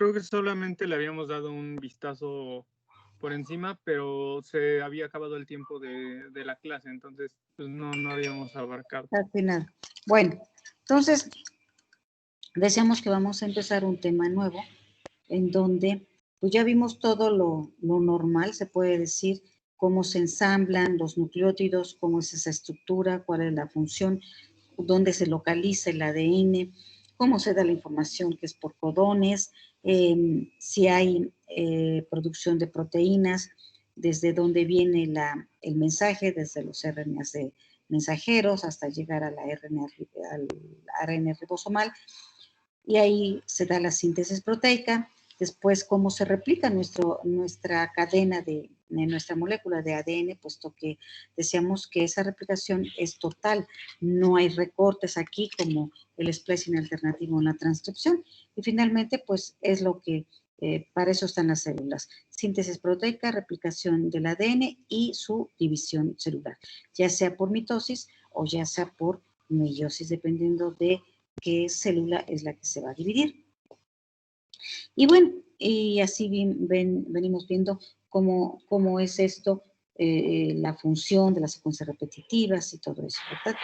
creo que solamente le habíamos dado un vistazo por encima, pero se había acabado el tiempo de la clase, entonces pues no habíamos abarcado. Casi nada. Bueno, entonces decíamos que vamos a empezar un tema nuevo en donde pues ya vimos todo lo normal, se puede decir, cómo se ensamblan los nucleótidos, cómo es esa estructura, cuál es la función, dónde se localiza el ADN, cómo se da la información que es por codones, si hay producción de proteínas, desde dónde viene el mensaje, desde los RNAs de mensajeros hasta llegar a al ARN ribosomal, y ahí se da la síntesis proteica. Después, cómo se replica nuestra cadena de nuestra molécula de ADN, puesto que decíamos que esa replicación es total, no hay recortes aquí como el splicing alternativo en la transcripción. Y finalmente, pues es lo que, para eso están las células. Síntesis proteica, replicación del ADN y su división celular, ya sea por mitosis o ya sea por meiosis, dependiendo de qué célula es la que se va a dividir. Y bueno, y así venimos viendo cómo es esto, la función de las secuencias repetitivas y todo eso, ¿verdad?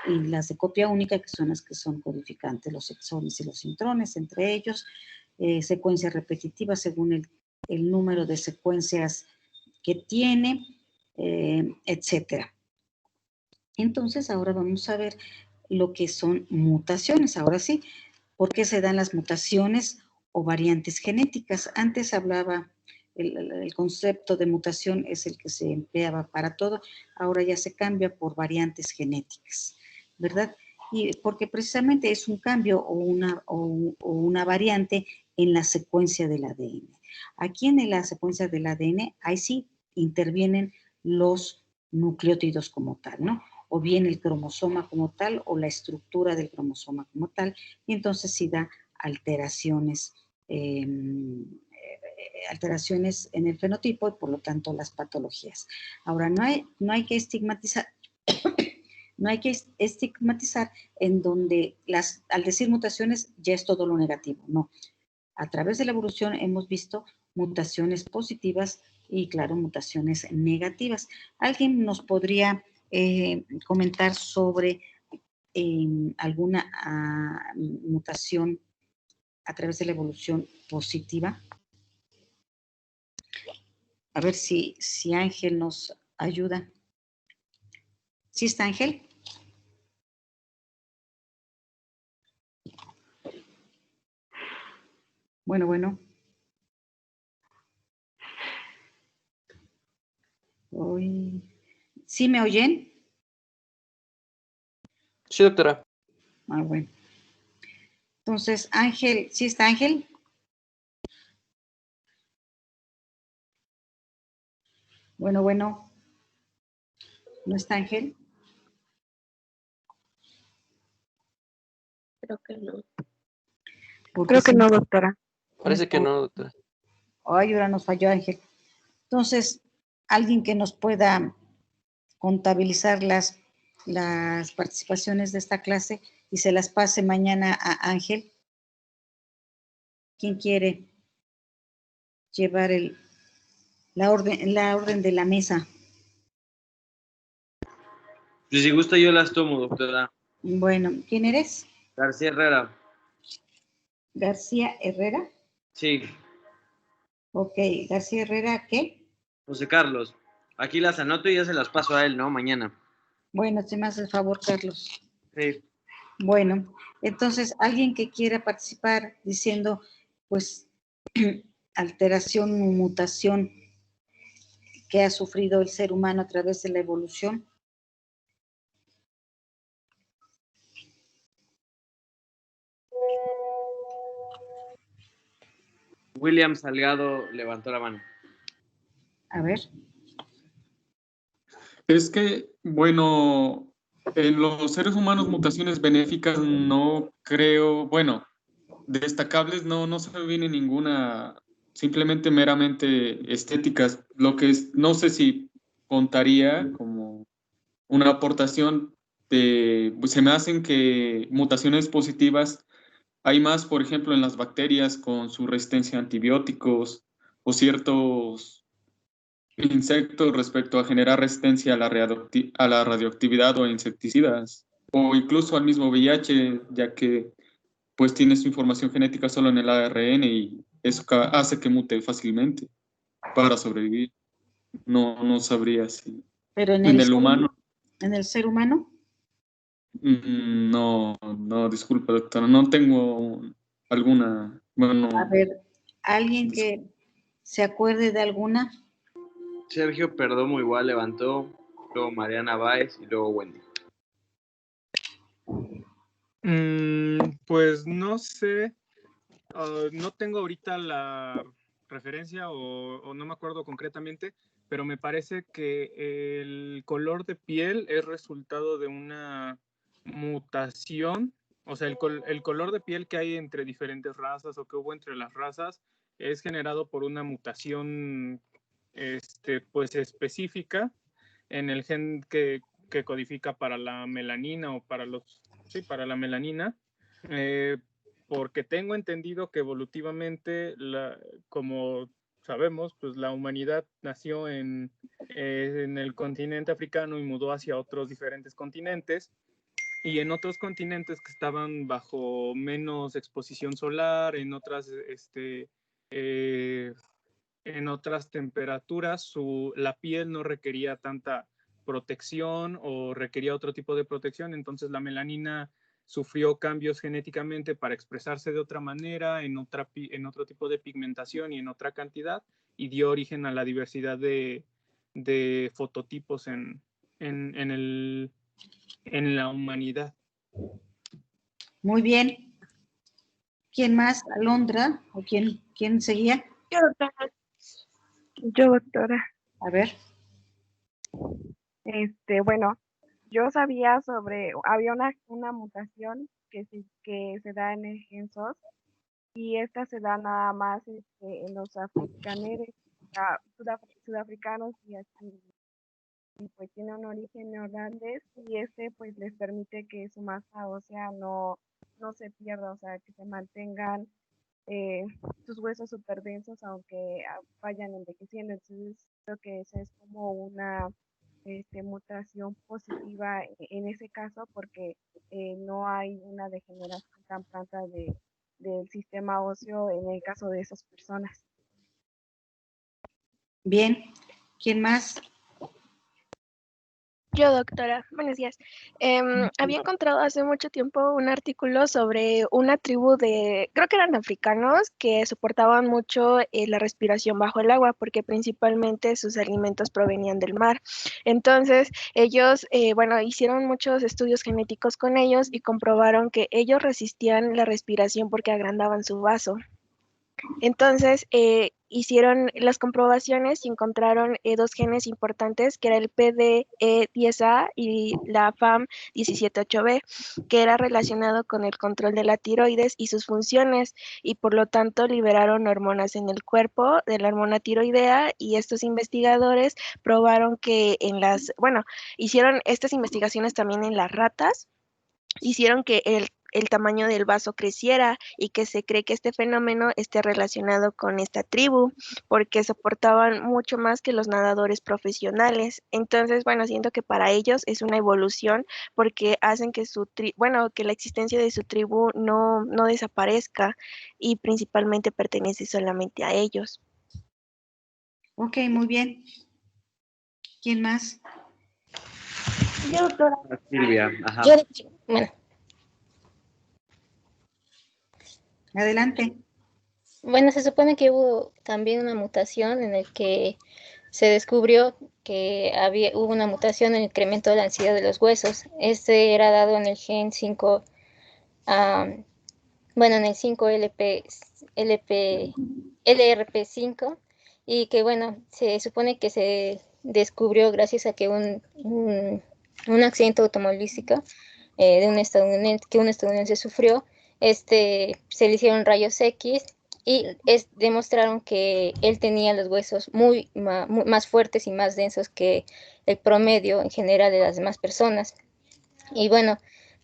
Y las de copia única, que son las que son codificantes, los exones y los intrones, entre ellos, secuencias repetitivas según el número de secuencias que tiene, etcétera. Entonces, ahora vamos a ver lo que son mutaciones. Ahora sí, ¿por qué se dan las mutaciones o variantes genéticas? Antes hablaba, el concepto de mutación es el que se empleaba para todo, ahora ya se cambia por variantes genéticas, ¿verdad? Y porque precisamente es un cambio o una variante en la secuencia del ADN. Aquí en la secuencia del ADN, ahí sí intervienen los nucleótidos como tal, ¿no? O bien el cromosoma como tal, o la estructura del cromosoma como tal, y entonces sí da alteraciones, alteraciones en el fenotipo y por lo tanto las patologías. Ahora, no hay que estigmatizar, no hay que estigmatizar en donde al decir mutaciones ya es todo lo negativo, no. A través de la evolución hemos visto mutaciones positivas y, claro, mutaciones negativas. ¿Alguien nos podría comentar sobre alguna mutación a través de la evolución positiva? A ver si Ángel nos ayuda. ¿Sí está Ángel? Bueno. ¿Sí me oyen? Sí, doctora. Bueno. Entonces, Ángel, ¿sí está Ángel? Bueno. ¿No está Ángel? Creo que no. Creo que no, doctora. Parece que no, doctora. Ay, ahora nos falló Ángel. Entonces, alguien que nos pueda contabilizar las participaciones de esta clase y se las pase mañana a Ángel. ¿Quién quiere llevar la orden de la mesa? Pues si gusta yo las tomo, doctora. Bueno, ¿quién eres? García Herrera. García Herrera. Sí. Ok, García Herrera, ¿qué? José Carlos. Aquí las anoto y ya se las paso a él, ¿no? Mañana. Bueno, si me hace el favor, Carlos. Sí. Bueno, entonces, alguien que quiera participar diciendo, pues, alteración o mutación que ha sufrido el ser humano a través de la evolución. William Salgado levantó la mano. A ver. Es que, bueno, en los seres humanos mutaciones benéficas no creo, bueno, destacables no se me viene ninguna, simplemente meramente estéticas, lo que no sé si contaría como una aportación pues se me hacen que mutaciones positivas hay más, por ejemplo, en las bacterias con su resistencia a antibióticos o ciertos insectos respecto a generar resistencia a a la radioactividad o a insecticidas, o incluso al mismo VIH, ya que pues tiene su información genética solo en el ARN y eso hace que mute fácilmente para sobrevivir. No sabría si Pero en el humano. en el ser humano, No, disculpa, doctora, no tengo alguna, bueno, a ver, alguien que se acuerde de alguna. Sergio Perdomo igual levantó, luego Mariana Báez y luego Wendy. Pues no sé, no tengo ahorita la referencia o no me acuerdo concretamente, pero me parece que el color de piel es resultado de una mutación, o sea, el color de piel que hay entre diferentes razas o que hubo entre las razas es generado por una mutación pues específica en el gen que codifica para la melanina o para la melanina, porque tengo entendido que evolutivamente, como sabemos, pues la humanidad nació en el continente africano y mudó hacia otros diferentes continentes, y en otros continentes que estaban bajo menos exposición solar, en otras temperaturas, la piel no requería tanta protección o requería otro tipo de protección, entonces la melanina sufrió cambios genéticamente para expresarse de otra manera, en otro tipo de pigmentación y en otra cantidad, y dio origen a la diversidad de fototipos en la humanidad. Muy bien. ¿Quién más? ¿Alondra? ¿O quién seguía? Yo, doctora. Yo, doctora. A ver. Bueno, yo sabía había una mutación que se da en el gen SOS y esta se da nada más en los sudafricanos y aquí pues tiene un origen neerlandés y pues les permite que su masa ósea no se pierda, o sea, que se mantengan sus huesos súper densos aunque vayan envejeciendo. Entonces creo que esa es como una mutación positiva en ese caso porque no hay una degeneración tan pronta del sistema óseo en el caso de esas personas. Bien. ¿Quién más? Yo, doctora, buenos días. Había encontrado hace mucho tiempo un artículo sobre una tribu creo que eran africanos, que soportaban mucho la respiración bajo el agua, porque principalmente sus alimentos provenían del mar. Entonces, ellos, hicieron muchos estudios genéticos con ellos y comprobaron que ellos resistían la respiración porque agrandaban su vaso. Entonces, hicieron las comprobaciones y encontraron dos genes importantes, que era el PDE10A y la FAM178B, que era relacionado con el control de la tiroides y sus funciones, y por lo tanto liberaron hormonas en el cuerpo de la hormona tiroidea, y estos investigadores probaron que hicieron estas investigaciones también en las ratas, hicieron que el tamaño del vaso creciera y que se cree que este fenómeno esté relacionado con esta tribu porque soportaban mucho más que los nadadores profesionales. Entonces, siento que para ellos es una evolución porque hacen que que la existencia de su tribu no desaparezca y principalmente pertenece solamente a ellos. Ok, muy bien. ¿Quién más? Yo, doctora. Silvia, ajá. Bueno, Adelante. bueno, se supone que hubo también una mutación en el que se descubrió que hubo una mutación en el incremento de la densidad de los huesos. Este era dado en el gen 5, en el 5LRP5, y que se supone que se descubrió gracias a que un accidente automovilístico que un estadounidense sufrió, se le hicieron rayos X y demostraron que él tenía los huesos más fuertes y más densos que el promedio en general de las demás personas. Y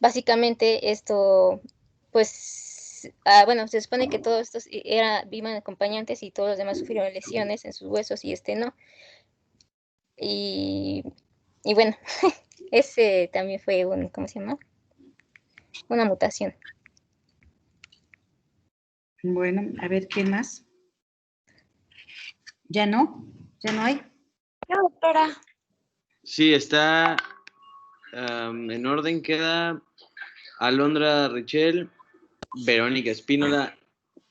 básicamente esto pues bueno, se supone que todos estos vivan acompañantes y todos los demás sufrieron lesiones en sus huesos y este no. Y bueno, ese también fue ¿cómo se llama? Una mutación. Bueno, a ver, ¿qué más? ¿Ya no? ¿Ya no hay? Ya, doctora. Sí, está en orden, queda Alondra Richel, Verónica Espínola,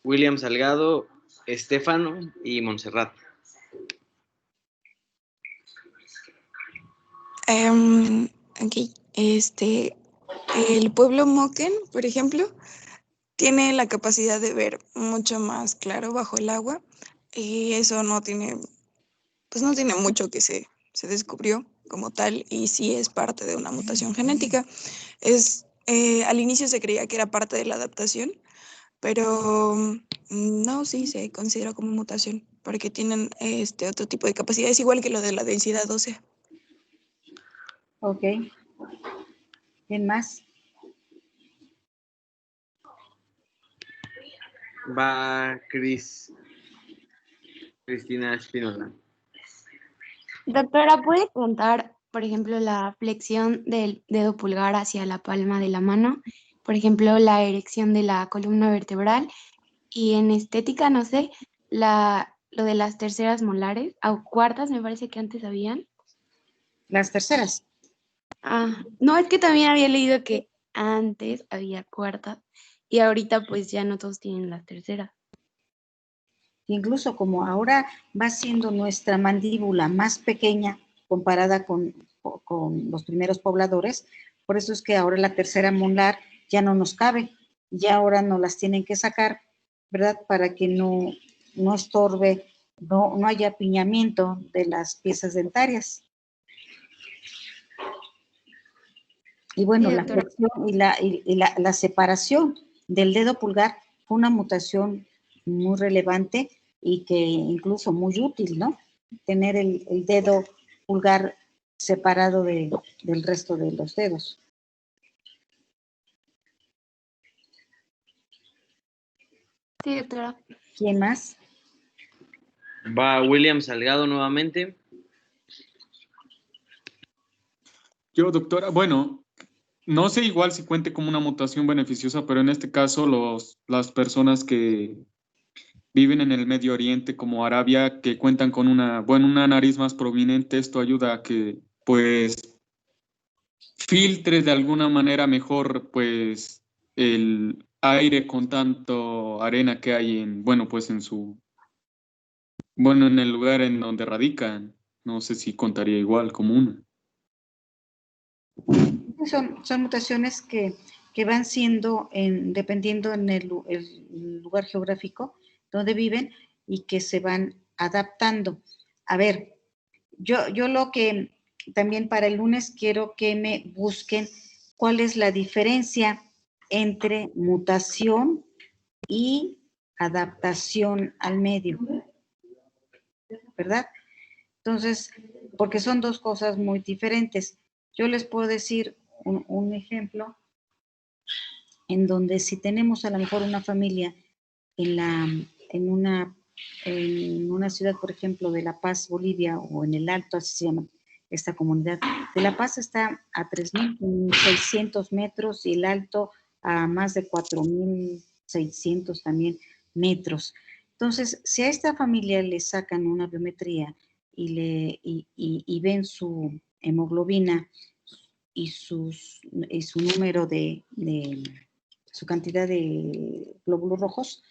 William Salgado, Estefano y Montserrat. Ok, el pueblo Moquen, por ejemplo, tiene la capacidad de ver mucho más claro bajo el agua y eso no tiene mucho que se descubrió como tal y sí es parte de una mutación genética. Al inicio se creía que era parte de la adaptación, pero no, sí se considera como mutación porque tienen otro tipo de capacidades, igual que lo de la densidad ósea. Ok. ¿Quién más? Va Cristina Espínola. Doctora, ¿puede contar, por ejemplo, la flexión del dedo pulgar hacia la palma de la mano? Por ejemplo, la erección de la columna vertebral y en estética, no sé, lo de las terceras molares, o cuartas, me parece que antes habían. Las terceras. No, es que también había leído que antes había cuartas y ahorita pues ya no todos tienen las terceras. Incluso como ahora va siendo nuestra mandíbula más pequeña comparada con los primeros pobladores, por eso es que ahora la tercera molar ya no nos cabe, ya ahora nos las tienen que sacar, ¿verdad? Para que no estorbe, no haya apiñamiento de las piezas dentarias. Y bueno, Sí, la flexión y la separación del dedo pulgar fue una mutación muy relevante y que incluso muy útil, ¿no? Tener el dedo pulgar separado del resto de los dedos. Sí, doctora. ¿Quién más? Va William Salgado nuevamente. Yo, doctora, bueno, no sé igual si cuente como una mutación beneficiosa, pero en este caso las personas que viven en el Medio Oriente como Arabia, que cuentan con una nariz más prominente, esto ayuda a que pues filtre de alguna manera mejor pues el aire con tanto arena que hay en el lugar en donde radican. No sé si contaría igual como una. Son mutaciones que van siendo, dependiendo en el lugar geográfico donde viven y que se van adaptando. A ver, yo lo que también para el lunes quiero que me busquen cuál es la diferencia entre mutación y adaptación al medio, ¿verdad? Entonces, porque son dos cosas muy diferentes. Yo les puedo decir un ejemplo en donde si tenemos a lo mejor una familia en una ciudad, por ejemplo, de La Paz, Bolivia, o en el Alto, así se llama esta comunidad. De La Paz está a 3.600 metros y el Alto a más de 4.600 también metros. Entonces, si a esta familia le sacan una biometría y ven su hemoglobina y su número su cantidad de glóbulos rojos,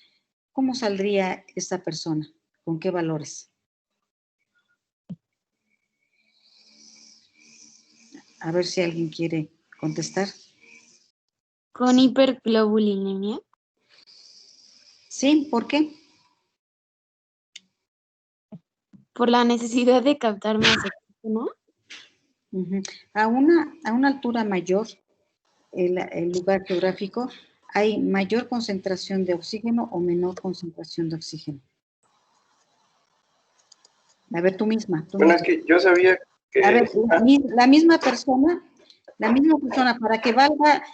¿cómo saldría esta persona? ¿Con qué valores? A ver si alguien quiere contestar. ¿Con hiperglobulinemia? Sí, ¿por qué? Por la necesidad de captar más oxígeno. A una altura mayor, el lugar geográfico, hay mayor concentración de oxígeno o menor concentración de oxígeno. A ver, tú misma. Bueno, es que yo sabía que... A ver, la misma persona, para que valga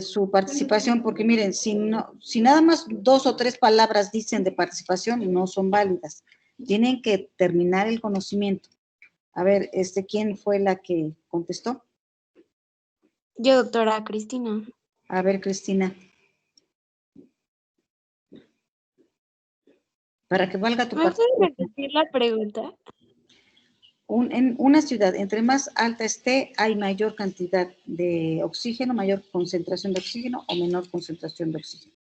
su participación, porque miren, si nada más 2 o 3 palabras dicen de participación, no son válidas. Tienen que terminar el conocimiento. A ver, ¿quién fue la que contestó? Yo, doctora Cristina. A ver, Cristina. Para que valga tu ¿Me puedes participación. repetir la pregunta? En una ciudad, entre más alta esté, hay mayor cantidad de oxígeno, mayor concentración de oxígeno o menor concentración de oxígeno.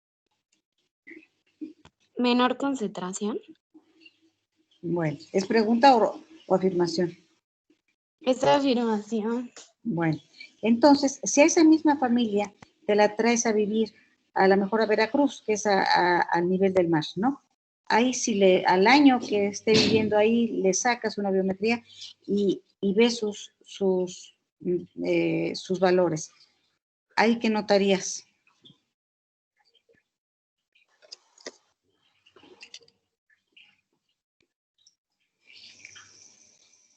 Menor concentración. Bueno, ¿es pregunta o afirmación? Es afirmación. Bueno, entonces, si a esa misma familia te la traes a vivir a lo mejor a Veracruz, que es al nivel del mar, ¿no? Ahí si al año que esté viviendo ahí le sacas una biometría y ves sus valores. ¿Ahí qué notarías?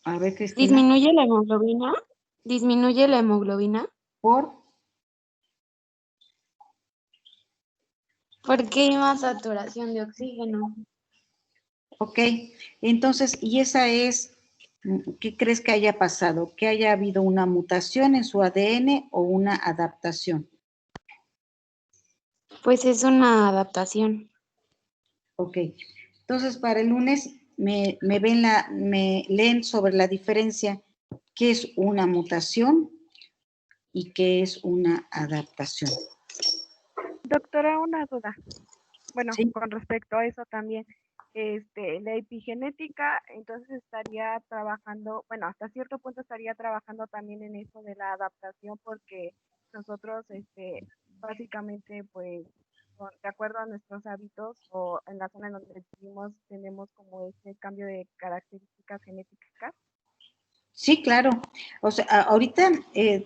A ver, Cristina. ¿Disminuye la hemoglobina? ¿Disminuye la hemoglobina? ¿Por? Porque hay más saturación de oxígeno. Ok, entonces, y esa es, ¿qué crees que haya pasado? ¿Que haya habido una mutación en su ADN o una adaptación? Pues es una adaptación. Ok, entonces para el lunes me leen sobre la diferencia, qué es una mutación y qué es una adaptación. Doctora, una duda. Bueno, ¿Sí? con respecto a eso también, la epigenética, entonces estaría trabajando, bueno, hasta cierto punto estaría trabajando también en eso de la adaptación, porque nosotros, básicamente, pues, de acuerdo a nuestros hábitos o en la zona en donde vivimos, tenemos como ese cambio de características genéticas. Sí, claro. O sea, ahorita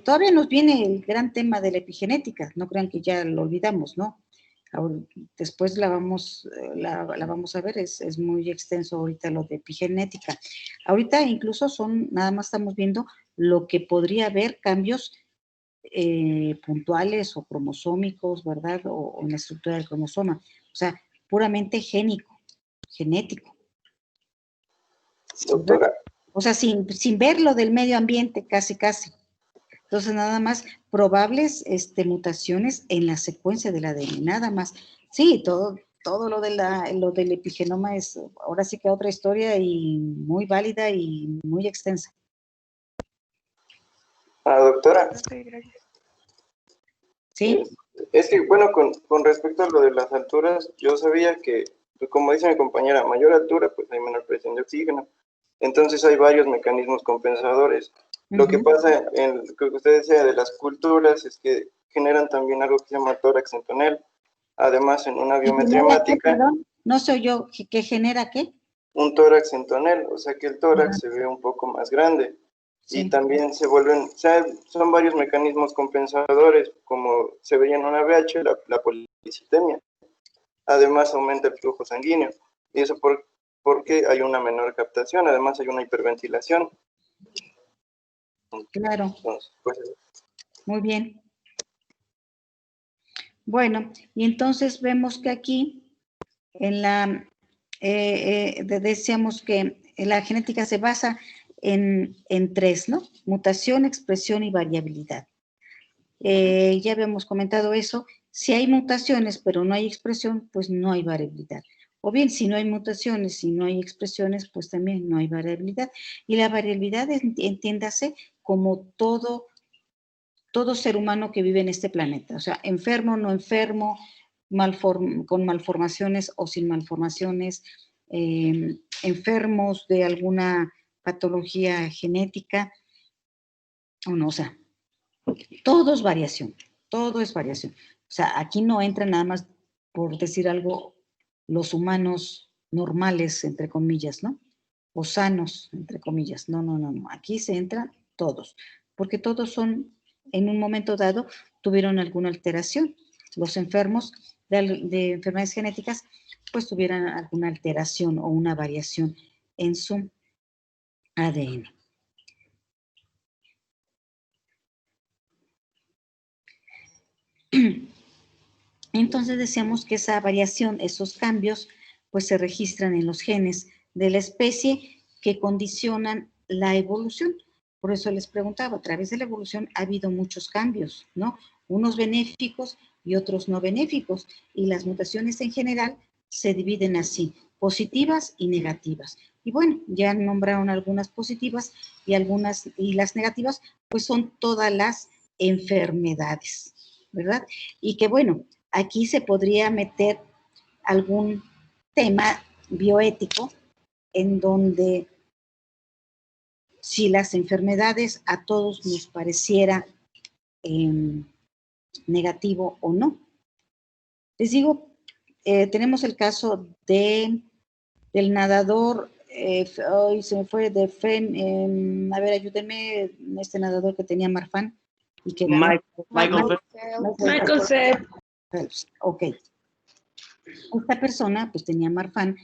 todavía nos viene el gran tema de la epigenética. No crean que ya lo olvidamos, ¿no? Después la vamos a ver, es muy extenso ahorita lo de epigenética. Ahorita incluso nada más estamos viendo lo que podría haber cambios puntuales o cromosómicos, ¿verdad? O en la estructura del cromosoma. O sea, puramente genético. ¿Verdad? Doctora. O sea, sin ver lo del medio ambiente, casi. Entonces, nada más probables mutaciones en la secuencia del ADN, nada más. Sí, todo lo del epigenoma es ahora sí que otra historia y muy válida y muy extensa. Doctora. Ok, gracias. Sí. Es que, bueno, con respecto a lo de las alturas, yo sabía que, pues, como dice mi compañera, a mayor altura, pues hay menor presión de oxígeno. Entonces hay varios mecanismos compensadores. Lo que pasa en lo que usted decía de las culturas es que generan también algo que se llama tórax en tonel. Además, en una biometría hemática. Perdón, no soy yo, ¿que genera qué? Un tórax en tonel, o sea que el tórax se ve un poco más grande. Sí. Y también se vuelven, o sea, son varios mecanismos compensadores, como se veía en una VH, la policitemia. Además aumenta el flujo sanguíneo. Y eso porque hay una menor captación, además hay una hiperventilación. Claro. Entonces, pues, muy bien. Bueno, y entonces vemos que aquí decíamos que la genética se basa en 3, ¿no? Mutación, expresión y variabilidad. Ya habíamos comentado eso. Si hay mutaciones pero no hay expresión, pues no hay variabilidad. O bien, si no hay mutaciones y no hay expresiones, pues también no hay variabilidad. Y la variabilidad, entiéndase como todo ser humano que vive en este planeta. O sea, enfermo, no enfermo, con malformaciones o sin malformaciones, enfermos de alguna patología genética, o no, o sea, todo es variación, todo es variación. O sea, aquí no entra nada más, por decir algo, los humanos normales, entre comillas, ¿no? O sanos, entre comillas. No. Aquí se entran todos, porque todos son, en un momento dado, tuvieron alguna alteración. Los enfermos de enfermedades genéticas, pues tuvieran alguna alteración o una variación en su ADN. Entonces decíamos que esa variación, esos cambios, pues se registran en los genes de la especie que condicionan la evolución. Por eso les preguntaba, a través de la evolución ha habido muchos cambios, ¿no? Unos benéficos y otros no benéficos. Y las mutaciones en general se dividen así, positivas y negativas. Y bueno, ya nombraron algunas positivas y las negativas, pues son todas las enfermedades, ¿verdad? Y que bueno, aquí se podría meter algún tema bioético en donde si las enfermedades a todos nos pareciera negativo o no. Les digo, tenemos el caso del nadador, hoy se me fue de Fen, a ver, ayúdenme, este nadador que tenía Marfan y que ganó. Michael Phelps. Ok. Esta persona pues tenía Marfan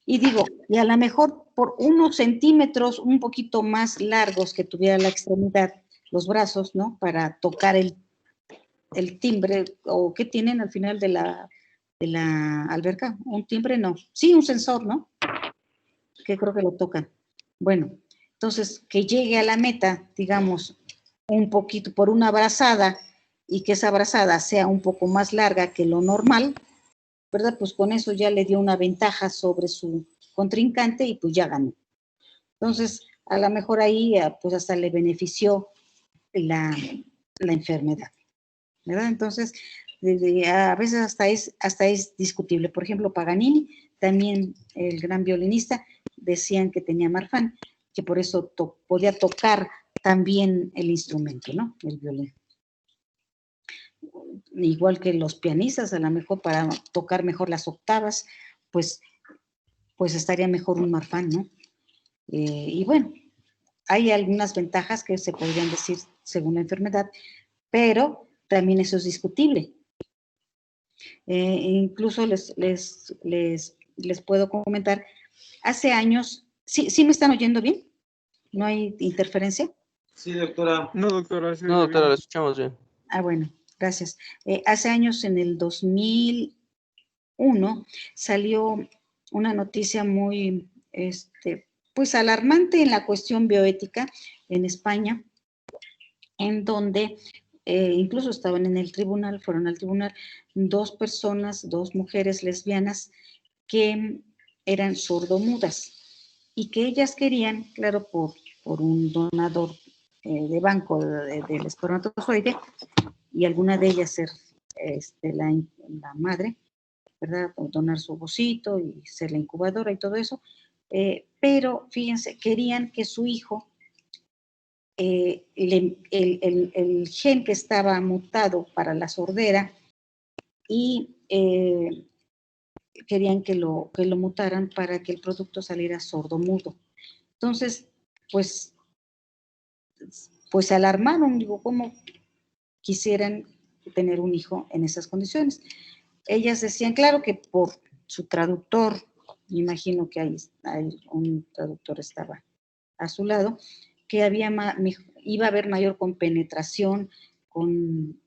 y digo, y a lo mejor por unos centímetros un poquito más largos que tuviera la extremidad, los brazos, ¿no? Para tocar el timbre, o ¿qué tienen al final de la alberca? Un timbre, no. Sí, un sensor, ¿no? Que creo que lo tocan. Bueno, entonces, que llegue a la meta, digamos, un poquito por una brazada y que esa brazada sea un poco más larga que lo normal, ¿verdad? Pues con eso ya le dio una ventaja sobre su contrincante y pues ya ganó. Entonces, a lo mejor ahí pues hasta le benefició la enfermedad, ¿verdad? Entonces, a veces hasta es discutible. Por ejemplo, Paganini, también el gran violinista, decían que tenía Marfan, que por eso podía tocar también el instrumento, ¿no? El violín. Igual que los pianistas, a lo mejor para tocar mejor las octavas, pues estaría mejor un Marfan, ¿no? Y bueno, hay algunas ventajas que se podrían decir según la enfermedad, pero también eso es discutible. Incluso les puedo comentar, hace años, ¿sí me están oyendo bien? ¿No hay interferencia? Sí, doctora. No, doctora. Sí, No, doctora, la escuchamos bien. Ah, bueno, gracias. Hace años, en el 2001, salió una noticia muy, pues alarmante en la cuestión bioética en España, en donde incluso estaban en el tribunal, fueron al tribunal, dos mujeres lesbianas que eran sordomudas y que ellas querían, claro, por un donador de banco del espermatozoide, y alguna de ellas ser la madre, ¿verdad? Donar su ovocito y ser la incubadora y todo eso, pero fíjense, querían que su hijo, el gen que estaba mutado para la sordera, y querían que lo mutaran para que el producto saliera sordomudo. Entonces, pues se alarmaron, digo, ¿cómo quisieran tener un hijo en esas condiciones? Ellas decían, claro, que por su traductor, me imagino que hay un traductor estaba a su lado, que iba a haber mayor compenetración, con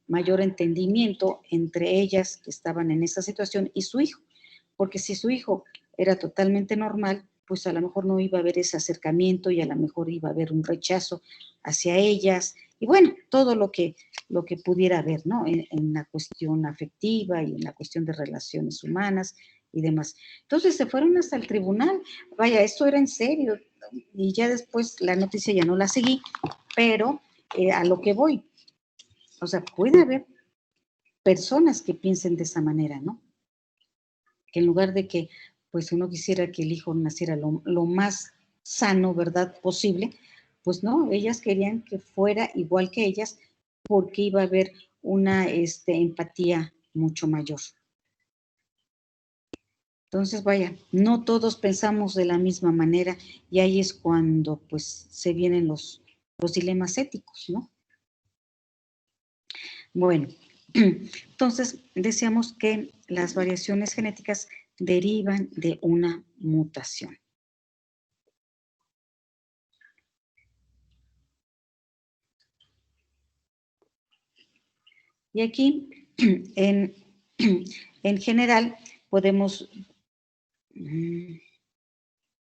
mayor entendimiento entre ellas que estaban en esa situación y su hijo, porque si su hijo era totalmente normal, pues a lo mejor no iba a haber ese acercamiento y a lo mejor iba a haber un rechazo hacia ellas, y bueno, todo lo que pudiera haber, ¿no? En la cuestión afectiva y en la cuestión de relaciones humanas y demás. Entonces se fueron hasta el tribunal, vaya, esto era en serio, y ya después la noticia ya no la seguí, pero a lo que voy, o sea, puede haber personas que piensen de esa manera, ¿no? Que en lugar de que pues uno quisiera que el hijo naciera lo más sano, ¿verdad?, posible, pues no, ellas querían que fuera igual que ellas, porque iba a haber una empatía mucho mayor. Entonces, vaya, no todos pensamos de la misma manera, y ahí es cuando pues se vienen los dilemas éticos, ¿no? Bueno, entonces decíamos que las variaciones genéticas derivan de una mutación. Y aquí, en general, podemos...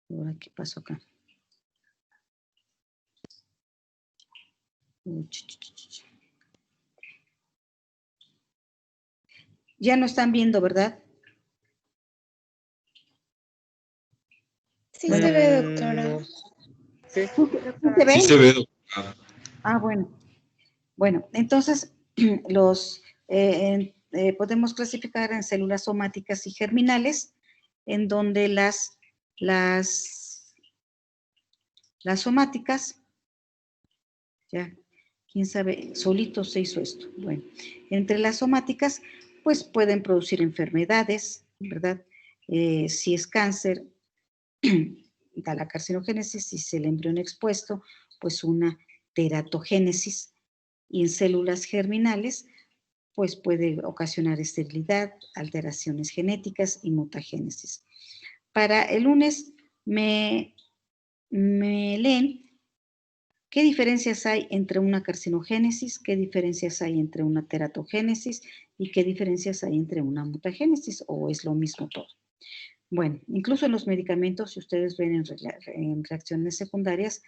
Ahora, ¿qué pasó acá? Ya no están viendo, ¿verdad? Sí se ve, doctora. Sí. ¿Se ve? Sí se ve, doctora. Ah, bueno. Bueno, entonces podemos clasificar en células somáticas y germinales, en donde las somáticas, ya, quién sabe, solito se hizo esto. Bueno, entre las somáticas, pues pueden producir enfermedades, ¿verdad? Si es cáncer, da la carcinogénesis. Si es el embrión expuesto, pues una teratogénesis. Y en células germinales, pues puede ocasionar esterilidad, alteraciones genéticas y mutagénesis. Para el lunes me leen qué diferencias hay entre una carcinogénesis, qué diferencias hay entre una teratogénesis y qué diferencias hay entre una mutagénesis, o es lo mismo todo. Bueno, incluso en los medicamentos, si ustedes ven en reacciones secundarias,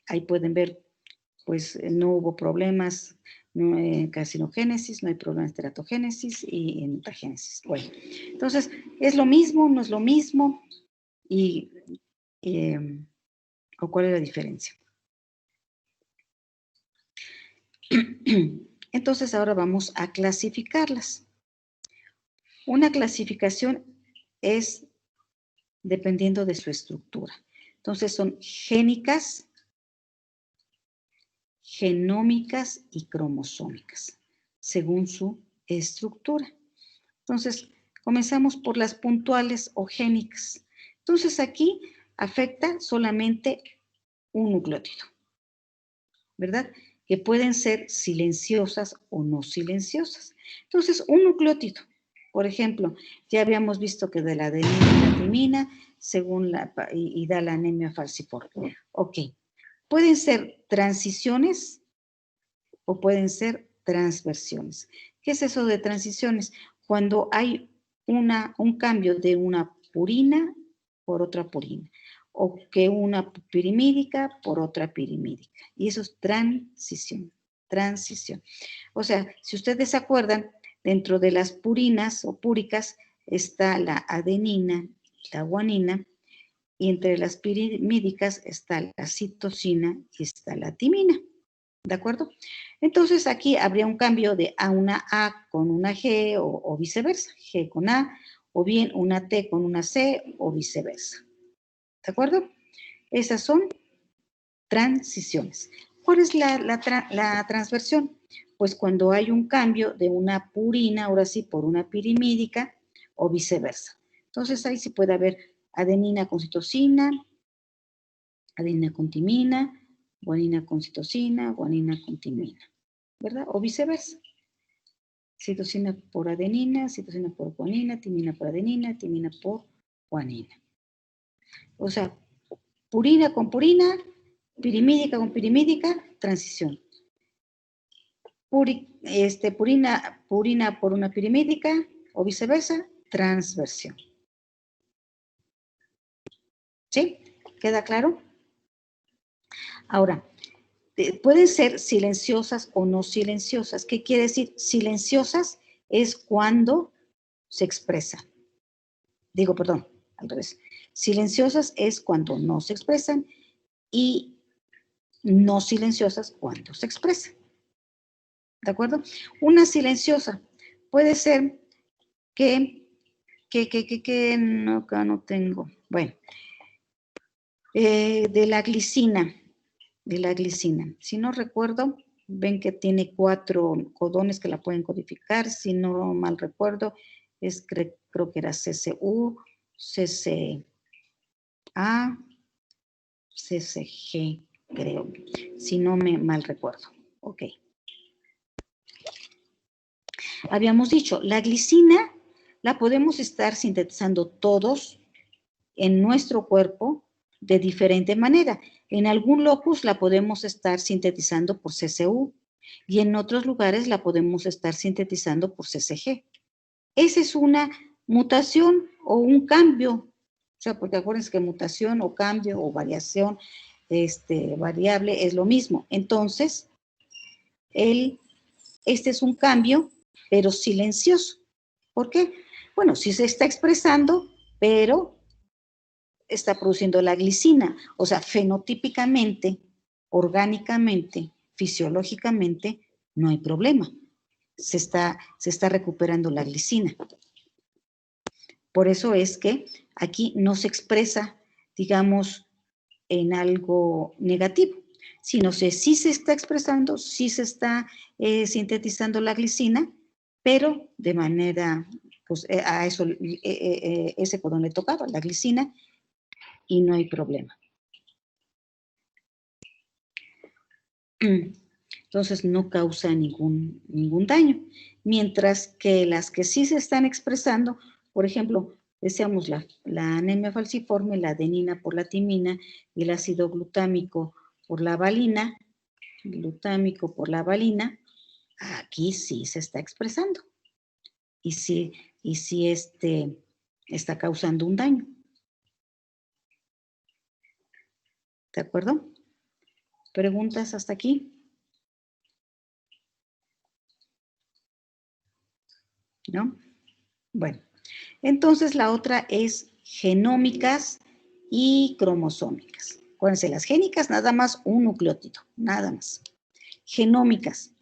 ahí pueden ver, pues no hubo problemas, no hay carcinogénesis, no hay problemas de teratogénesis y en mutagénesis. Bueno, entonces, ¿es lo mismo, no es lo mismo? ¿O cuál es la diferencia? Entonces, ahora vamos a clasificarlas. Una clasificación es dependiendo de su estructura. Entonces, son génicas, genómicas y cromosómicas, según su estructura. Entonces, comenzamos por las puntuales o génicas. Entonces, aquí afecta solamente un nucleótido, ¿verdad? Que pueden ser silenciosas o no silenciosas. Entonces, un nucleótido, por ejemplo, ya habíamos visto que de la adenina y la timina, y da la anemia falciforme. Ok. Pueden ser transiciones o pueden ser transversiones. ¿Qué es eso de transiciones? Cuando hay un cambio de una purina por otra purina, o que una pirimídica por otra pirimídica. Y eso es transición. O sea, si ustedes se acuerdan, dentro de las purinas o púricas está la adenina, la guanina, y entre las pirimídicas está la citosina y está la timina. ¿De acuerdo? Entonces aquí habría un cambio de una A con una G o viceversa, G con A, o bien una T con una C o viceversa. ¿De acuerdo? Esas son transiciones. ¿Cuál es la transversión? Pues cuando hay un cambio de una purina, ahora sí, por una pirimídica o viceversa. Entonces ahí sí puede haber adenina con citosina, adenina con timina, guanina con citosina, guanina con timina, ¿verdad? O viceversa. Citosina por adenina, citosina por guanina, timina por adenina, timina por guanina. O sea, purina con purina, pirimídica con pirimídica, transición. Purina por una pirimídica o viceversa, transversión. ¿Sí? ¿Queda claro? Ahora, pueden ser silenciosas o no silenciosas. ¿Qué quiere decir? Silenciosas es cuando se expresan. Al revés. Silenciosas es cuando no se expresan y no silenciosas cuando se expresan. ¿De acuerdo? Una silenciosa puede ser no, acá no tengo. Bueno, de la glicina. Si no recuerdo, ven que tiene 4 codones que la pueden codificar. Si no mal recuerdo, creo que era CCU, CCA, CCG, creo. Si no me mal recuerdo. Ok. Habíamos dicho, la glicina la podemos estar sintetizando todos en nuestro cuerpo de diferente manera. En algún locus la podemos estar sintetizando por CCU, Y en otros lugares la podemos estar sintetizando por CCG. Esa es una mutación o un cambio. O sea, porque acuérdense que mutación o cambio o variación variable es lo mismo. Entonces, este es un cambio, pero silencioso. ¿Por qué? Bueno, sí se está expresando, pero está produciendo la glicina. O sea, fenotípicamente, orgánicamente, fisiológicamente, no hay problema. Se está recuperando la glicina. Por eso es que aquí no se expresa, digamos, en algo negativo, sino que sí se está expresando, sí se está sintetizando la glicina, pero de manera, pues a eso, ese codón le tocaba, la glicina, y no hay problema. Entonces no causa ningún daño. Mientras que las que sí se están expresando, por ejemplo, decíamos la anemia falciforme, la adenina por la timina y el ácido glutámico por la valina, aquí sí se está expresando. Y sí está causando un daño. ¿De acuerdo? ¿Preguntas hasta aquí? ¿No? Bueno, entonces la otra es genómicas y cromosómicas. Acuérdense, las génicas nada más un nucleótido, nada más. Genómicas.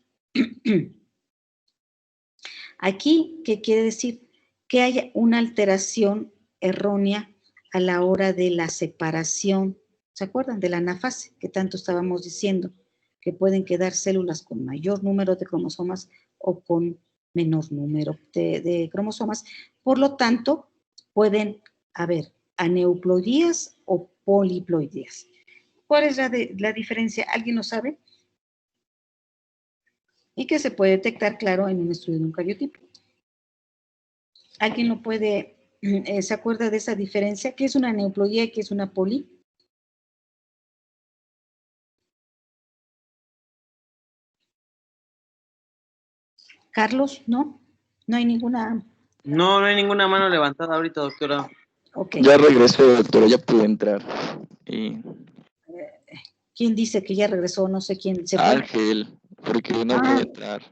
Aquí, ¿qué quiere decir? Que haya una alteración errónea a la hora de la separación. ¿Se acuerdan? De la anafase, que tanto estábamos diciendo, que pueden quedar células con mayor número de cromosomas o con menor número de cromosomas. Por lo tanto, pueden haber aneuploidías o poliploidías. ¿Cuál es la diferencia? ¿Alguien lo sabe? Y que se puede detectar, claro, en un estudio de un cariotipo. ¿Alguien lo puede, se acuerda de esa diferencia? ¿Qué es una aneuploidía y qué es una poli? Carlos, ¿no? No hay ninguna... No hay ninguna mano levantada ahorita, doctora. Ok. Ya regresó, doctora, ya pude entrar. Y... ¿Quién dice que ya regresó? No sé quién se fue. Ángel, porque no puede entrar.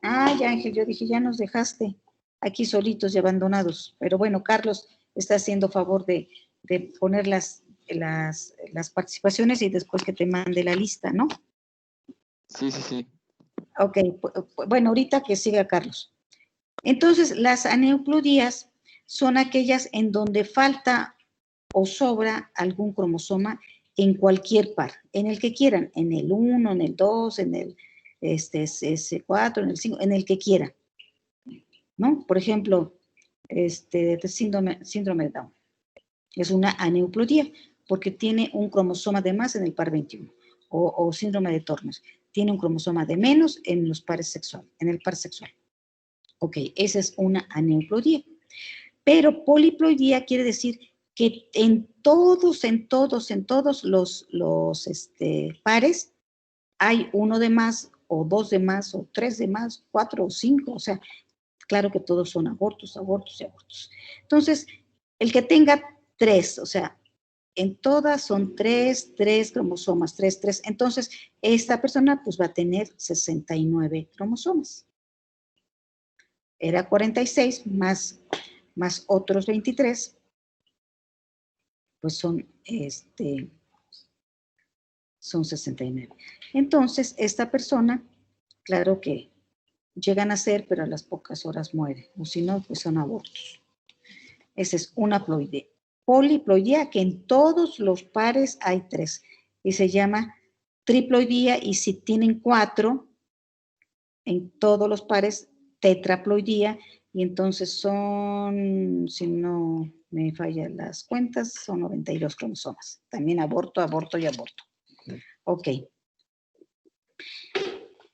Ay, Ángel, yo dije, ya nos dejaste aquí solitos y abandonados. Pero bueno, Carlos está haciendo favor de poner las participaciones y después que te mande la lista, ¿no? Sí, sí, sí. Ok, bueno, ahorita que siga Carlos. Entonces, las aneuploidías son aquellas en donde falta o sobra algún cromosoma en cualquier par, en el que quieran, en el 1, en el 2, en el S4, en el 5, en el que quieran, ¿no? Por ejemplo, síndrome de Down. Es una aneuploidía porque tiene un cromosoma de más en el par 21. O síndrome de Turner. Tiene un cromosoma de menos en los pares sexuales, en el par sexual. Ok, esa es una aneuploidía. Pero poliploidía quiere decir que en todos los pares hay uno de más, o dos de más, o tres de más, 4 o 5, o sea, claro que todos son abortos. Entonces, el que tenga 3, o sea, en todas son 3 cromosomas, 3. Entonces, esta persona pues va a tener 69 cromosomas. Era 46 más otros 23, pues son 69. Entonces, esta persona, claro que llegan a ser, pero a las pocas horas muere, o si no, pues son abortos. Esa es una ploidea. Poliploidía, que en todos los pares hay 3, y se llama triploidía, y si tienen 4, en todos los pares, tetraploidía, y entonces son, si no me fallan las cuentas, son 92 cromosomas. También aborto. Ok.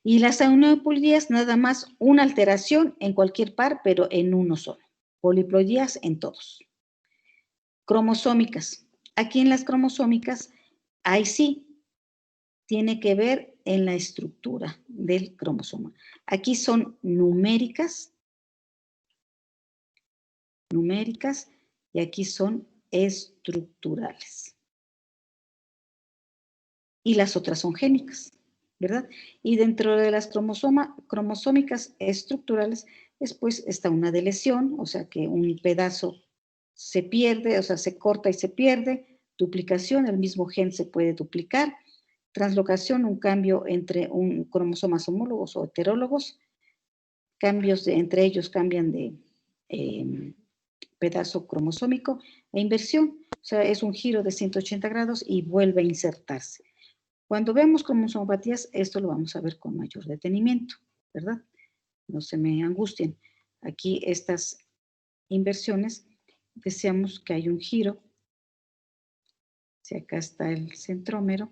Y las aneuploidías, nada más una alteración en cualquier par, pero en uno solo. Poliploidías en todos. Cromosómicas. Aquí en las cromosómicas, ahí sí, tiene que ver en la estructura del cromosoma. Aquí son numéricas, y aquí son estructurales. Y las otras son génicas, ¿verdad? Y dentro de las cromosómicas estructurales, después está una de lesión, o sea que un pedazo se pierde, o sea, se corta y se pierde. Duplicación, el mismo gen se puede duplicar. Translocación, un cambio entre cromosomas homólogos o heterólogos. Cambios entre ellos cambian de pedazo cromosómico. E inversión, o sea, es un giro de 180 grados y vuelve a insertarse. Cuando vemos cromosomopatías, esto lo vamos a ver con mayor detenimiento, ¿verdad? No se me angustien. Aquí estas inversiones, deseamos que hay un giro. Si acá está el centrómero,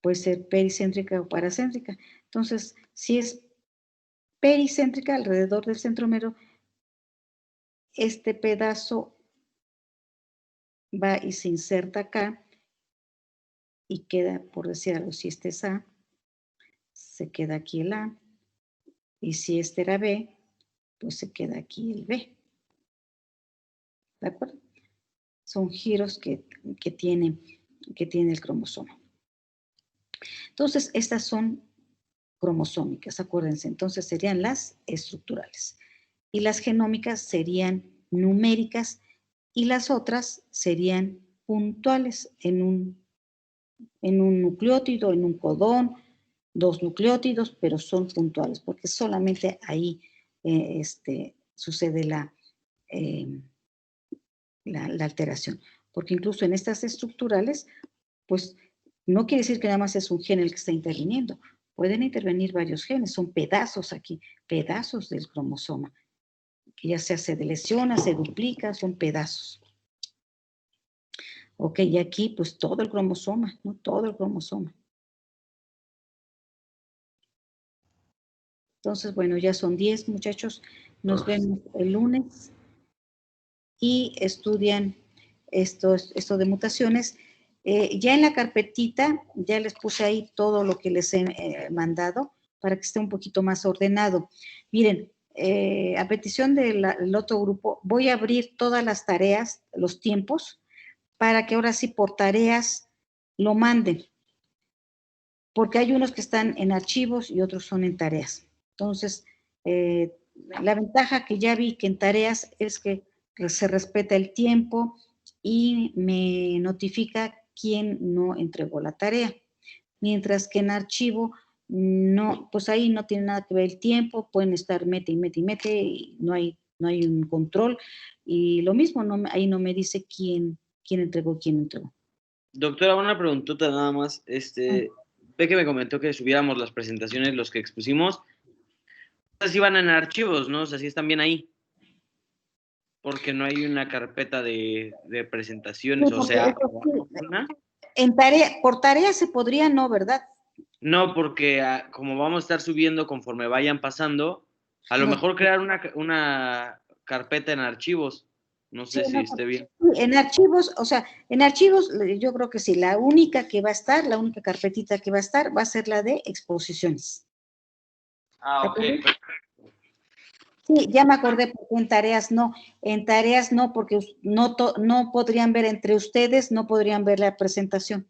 puede ser pericéntrica o paracéntrica. Entonces, si es pericéntrica, alrededor del centrómero, este pedazo va y se inserta acá y queda, por decir algo, si este es A, se queda aquí el A, y si este era B, pues se queda aquí el B. ¿De acuerdo? Son giros que tiene el cromosoma. Entonces, estas son cromosómicas, acuérdense. Entonces, serían las estructurales. Y las genómicas serían numéricas y las otras serían puntuales en un nucleótido, en un codón, 2 nucleótidos, pero son puntuales, porque solamente ahí sucede la alteración. Porque incluso en estas estructurales, pues no quiere decir que nada más es un gen el que está interviniendo. Pueden intervenir varios genes, son pedazos aquí, pedazos del cromosoma, que ya sea se lesiona, se duplica, son pedazos. Ok, y aquí pues todo el cromosoma, ¿no? Todo el cromosoma. Entonces, bueno, ya son 10, muchachos. Nos vemos el lunes y estudian esto de mutaciones. Ya en la carpetita, ya les puse ahí todo lo que les he mandado para que esté un poquito más ordenado. Miren, a petición del otro grupo, voy a abrir todas las tareas, los tiempos, para que ahora sí por tareas lo manden. Porque hay unos que están en archivos y otros son en tareas. Entonces, la ventaja que ya vi que en tareas es que se respeta el tiempo y me notifica quién no entregó la tarea. Mientras que en archivo, no, pues ahí no tiene nada que ver el tiempo, pueden estar mete y mete y mete, y no hay un control. Y lo mismo, ahí no me dice quién entregó y quién no entregó. Doctora, una preguntota nada más. Ve que me comentó que subiéramos las presentaciones, los que expusimos. Así van en archivos, ¿no? O sea, sí están bien ahí. Porque no hay una carpeta de presentaciones, Sí, o sea... En por tarea se podría, no, ¿verdad? No, porque como vamos a estar subiendo conforme vayan pasando, a lo mejor crear una carpeta en archivos. No sé si esté bien. En archivos, o sea, en archivos yo creo que sí, la única que va a estar, la única carpetita que va a estar, va a ser la de exposiciones. Ah, ok. Sí, ya me acordé porque en tareas no, porque no podrían ver entre ustedes, no podrían ver la presentación.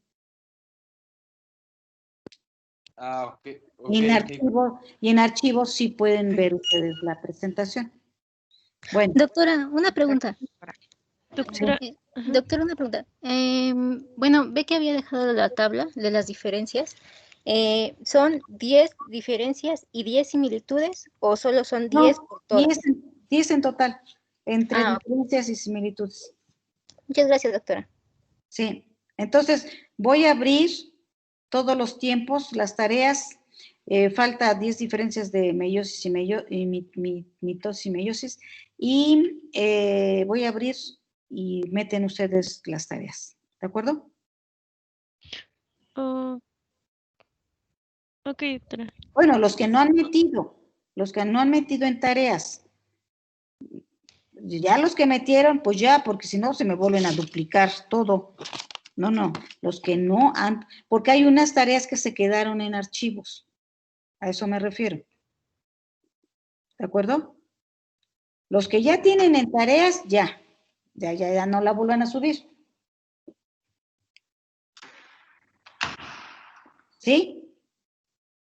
Ah, ok. Y en archivos sí pueden ver ustedes la presentación. Bueno. Doctora, una pregunta. Doctora, una pregunta. Bueno, ve que había dejado la tabla de las diferencias. ¿Son 10 diferencias y 10 similitudes o solo son 10 por todas? 10 en total, entre diferencias y similitudes. Muchas gracias, doctora. Sí, entonces voy a abrir todos los tiempos, las tareas. Falta 10 diferencias de meiosis y mitosis y meiosis. Y voy a abrir y meten ustedes las tareas. ¿De acuerdo? Ok, doctora. Bueno, los que no han metido en tareas, ya los que metieron, pues ya, porque si no se me vuelven a duplicar todo. No, los que no han, porque hay unas tareas que se quedaron en archivos. A eso me refiero. ¿De acuerdo? Los que ya tienen en tareas, ya no la vuelvan a subir. ¿Sí?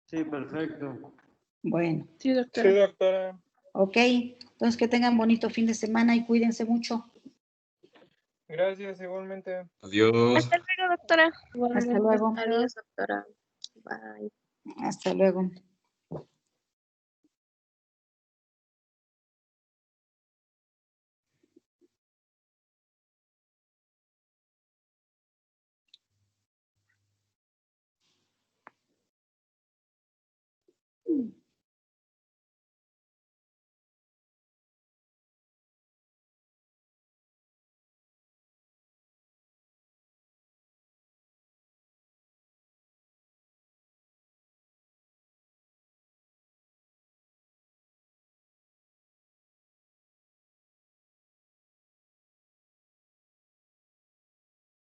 Sí, perfecto. Bueno. Sí, doctora. Sí, doctora. Ok, entonces que tengan bonito fin de semana y cuídense mucho. Gracias, igualmente. Adiós. Hasta luego, doctora. Hasta luego. Adiós, doctora. Bye. Hasta luego.